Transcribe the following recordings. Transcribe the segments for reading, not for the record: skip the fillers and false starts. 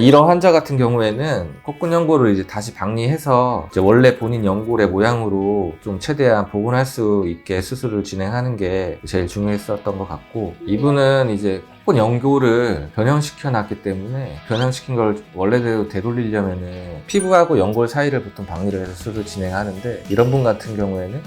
이런 환자 같은 경우에는 콧근 연골을 이제 다시 박리해서 이제 원래 본인 연골의 모양으로 좀 최대한 복원할 수 있게 수술을 진행하는 게 제일 중요했었던 것 같고, 이분은 이제 콧근 연골을 변형시켜 놨기 때문에 변형시킨 걸 원래대로 되돌리려면은 피부하고 연골 사이를 보통 박리를 해서 수술을 진행하는데, 이런 분 같은 경우에는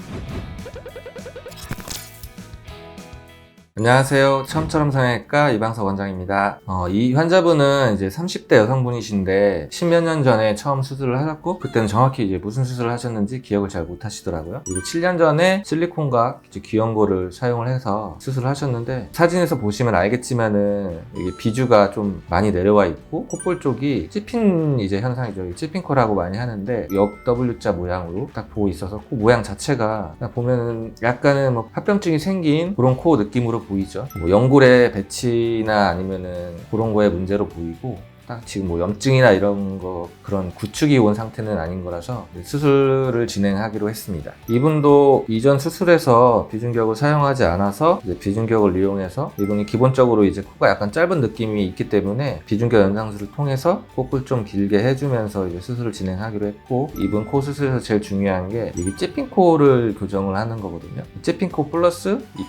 안녕하세요. 처음처럼 성형외과 이방석 원장입니다. 이 환자분은 이제 30대 여성분이신데 10몇 년 전에 처음 수술을 하셨고, 그때는 정확히 이제 무슨 수술을 하셨는지 기억을 잘 못 하시더라고요. 그리고 7년 전에 실리콘과 이제 귀연골을 사용을 해서 수술을 하셨는데, 사진에서 보시면 알겠지만은 이게 비주가 좀 많이 내려와 있고 콧볼 쪽이 찝힌 이제 현상이죠. 찝힌 코라고 많이 하는데 역 W자 모양으로 딱 보고 있어서 코 모양 자체가 보면은 약간은 뭐 합병증이 생긴 그런 코 느낌으로 보이죠. 뭐 연골의 배치나 아니면은 그런 거에 문제로 보이고, 딱 지금 뭐 염증이나 이런 거 그런 구축이 온 상태는 아닌 거라서 수술을 진행하기로 했습니다. 이분도 이전 수술에서 비중격을 사용하지 않아서 이제 비중격을 이용해서, 이분이 기본적으로 이제 코가 약간 짧은 느낌이 있기 때문에 비중격 연장술을 통해서 코를 좀 길게 해주면서 이제 수술을 진행하기로 했고, 이분 코 수술에서 제일 중요한 게 이 찝힌 코를 교정을 하는 거거든요. 찝힌 코 플러스 이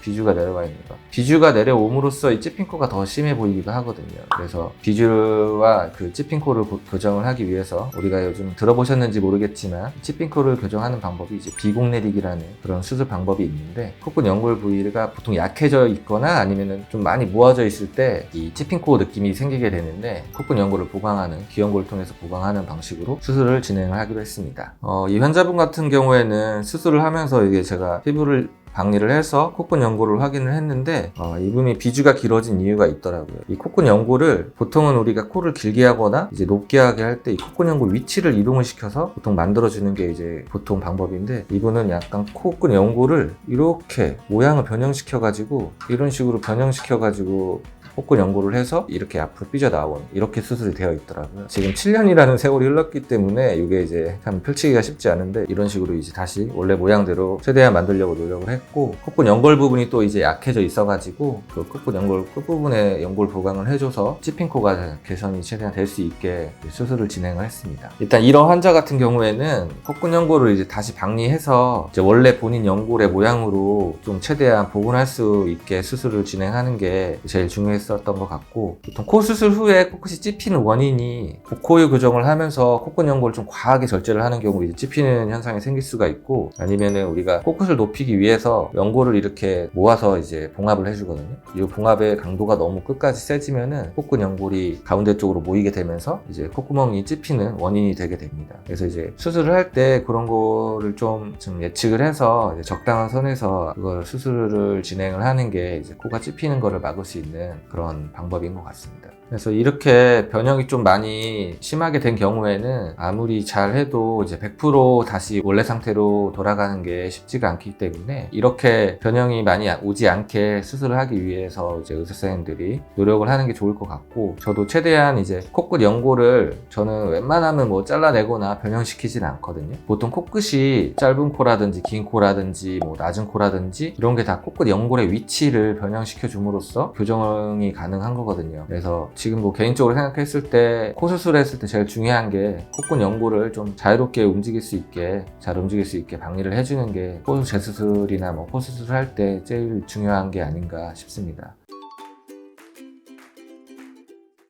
비주가 내려와 있는 거. 비주가 내려옴으로써 이 찝힌 코가 더 심해 보이기도 하거든요. 그래서 비주와 그 찝힌 코를 교정을 하기 위해서, 우리가 요즘 들어보셨는지 모르겠지만 찝힌 코를 교정하는 방법이 이제 비공 내리기라는 그런 수술 방법이 있는데, 콧근 연골 부위가 보통 약해져 있거나 아니면은 좀 많이 모아져 있을 때 이 찝힌 코 느낌이 생기게 되는데, 콧근 연골을 보강하는, 귀연골을 통해서 보강하는 방식으로 수술을 진행을 하기로 했습니다. 이 환자분 같은 경우에는 수술을 하면서 이게 제가 피부를 박리를 해서 콧근 연골을 확인을 했는데, 이분이 비주가 길어진 이유가 있더라고요. 이 콧근 연골을 보통은 우리가 코를 길게 하거나 이제 높게 하게 할 때 이 콧근 연골 위치를 이동을 시켜서 보통 만들어주는 게 이제 보통 방법인데, 이분은 약간 콧근 연골을 이렇게 모양을 변형시켜가지고, 이런 식으로 변형시켜가지고 콧근 연골을 해서 이렇게 앞으로 삐져나온, 이렇게 수술이 되어 있더라고요. 지금 7년이라는 세월이 흘렀기 때문에 이게 이제 참 펼치기가 쉽지 않은데, 이런 식으로 이제 다시 원래 모양대로 최대한 만들려고 노력을 했고, 콧근 연골 부분이 또 이제 약해져 있어가지고 그 콧근 연골 끝부분에 연골 보강을 해줘서 찝힌 코가 개선이 최대한 될 수 있게 수술을 진행을 했습니다. 일단 이런 환자 같은 경우에는 콧근 연골을 이제 다시 박리해서 이제 원래 본인 연골의 모양으로 좀 최대한 복원할 수 있게 수술을 진행하는 게 제일 중요했어요. 었던 것 같고, 보통 코 수술 후에 코끝이 찝히는 원인이 복코유 교정을 하면서 콧근 연골을 좀 과하게 절제를 하는 경우 이제 찝히는 현상이 생길 수가 있고, 아니면은 우리가 코끝을 높이기 위해서 연골을 이렇게 모아서 이제 봉합을 해주거든요. 이 봉합의 강도가 너무 끝까지 세지면은 콧근 연골이 가운데 쪽으로 모이게 되면서 이제 콧구멍이 찝히는 원인이 되게 됩니다. 그래서 이제 수술을 할 때 그런 거를 좀 예측을 해서 이제 적당한 선에서 그걸 수술을 진행을 하는 게 이제 코가 찝히는 거를 막을 수 있는 그런 방법인 것 같습니다. 그래서 이렇게 변형이 좀 많이 심하게 된 경우에는 아무리 잘 해도 이제 100% 다시 원래 상태로 돌아가는 게 쉽지가 않기 때문에, 이렇게 변형이 많이 오지 않게 수술을 하기 위해서 이제 의사 선생님들이 노력을 하는 게 좋을 것 같고, 저도 최대한 이제 코끝 연골을 저는 웬만하면 뭐 잘라내거나 변형시키진 않거든요. 보통 코끝이 짧은 코라든지 긴 코라든지 뭐 낮은 코라든지 이런 게 다 코끝 연골의 위치를 변형시켜 줌으로써 교정이 가능한 거거든요. 그래서 지금 뭐 개인적으로 생각했을 때 코 수술했을 때 제일 중요한 게 콧근 연골을 좀 자유롭게 움직일 수 있게, 잘 움직일 수 있게 박리를 해주는 게 코 재수술이나 뭐 코 수술할 때 제일 중요한 게 아닌가 싶습니다.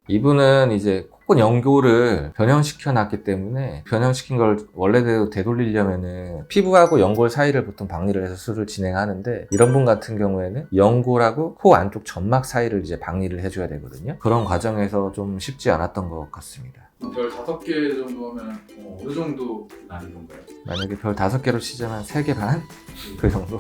이분은 이제 콧근 연골을 변형시켜 놨기 때문에, 변형시킨 걸 원래대로 되돌리려면은 피부하고 연골 사이를 보통 박리를 해서 수술을 진행하는데, 이런 분 같은 경우에는 연골하고 코 안쪽 점막 사이를 이제 박리를 해줘야 되거든요. 그런 과정에서 좀 쉽지 않았던 것 같습니다. 별 5개 정도 하면 어느 정도 난이도인가요? 만약에 별 5개로 치자면 3개 반? 그 정도?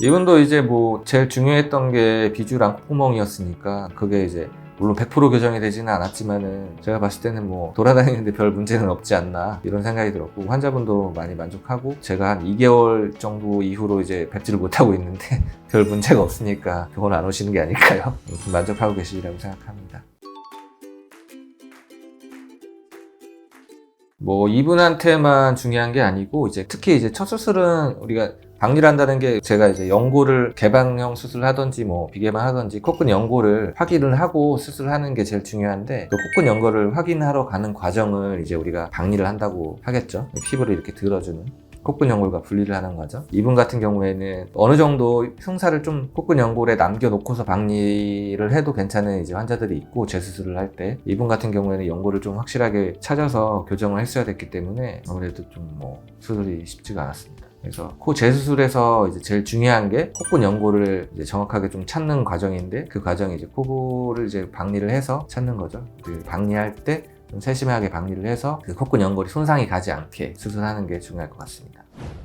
이분도 이제 뭐 제일 중요했던 게 비주랑 콧구멍이었으니까, 그게 이제 물론 100% 교정이 되지는 않았지만은 제가 봤을 때는 뭐 돌아다니는데 별 문제는 없지 않나 이런 생각이 들었고, 환자분도 많이 만족하고, 제가 한 2개월 정도 이후로 이제 뵙지를 못하고 있는데 별 문제가 없으니까 병원 안 오시는 게 아닐까요? 만족하고 계시리라고 생각합니다. 뭐 이분한테만 중요한 게 아니고, 이제 특히 이제 첫 수술은 우리가 박리를 한다는 게 제가 이제 연고를 개방형 수술을 하든지 뭐 비개방 하든지 콧근 연고를 확인을 하고 수술하는 게 제일 중요한데 그 콧근 연고를 확인하러 가는 과정을 이제 우리가 박리를 한다고 하겠죠. 피부를 이렇게 들어주는 콧근 연골과 분리를 하는 거죠. 이분 같은 경우에는 어느 정도 흉사를 좀 콧근 연골에 남겨놓고서 박리를 해도 괜찮은 이제 환자들이 있고 재수술을 할 때 이분 같은 경우에는 연골을 좀 확실하게 찾아서 교정을 했어야 됐기 때문에 아무래도 좀 뭐 수술이 쉽지가 않았습니다. 그래서 코 재수술에서 이제 제일 중요한 게 콧근 연골을 이제 정확하게 좀 찾는 과정인데 그 과정이 이제 코를 이제 박리를 해서 찾는 거죠. 그 박리할 때 좀 세심하게 박리를 해서 그 콧근 연골이 손상이 가지 않게 수술하는 게 중요할 것 같습니다.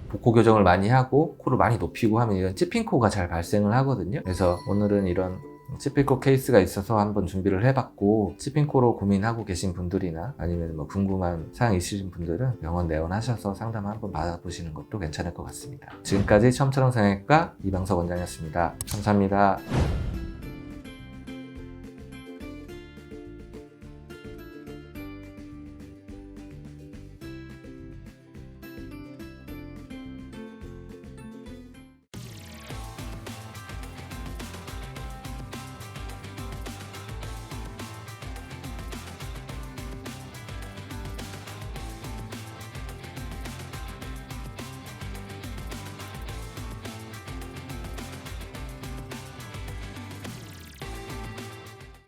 복코 교정을 많이 하고 코를 많이 높이고 하면 이런 찌핑코가 잘 발생을 하거든요. 그래서 오늘은 이런 찌핑코 케이스가 있어서 한번 준비를 해봤고 찌핑코로 고민하고 계신 분들이나 아니면 뭐 궁금한 사항 있으신 분들은 병원 내원하셔서 상담 한번 받아보시는 것도 괜찮을 것 같습니다. 지금까지 처음처럼 성형외과 이방석 원장이었습니다. 감사합니다.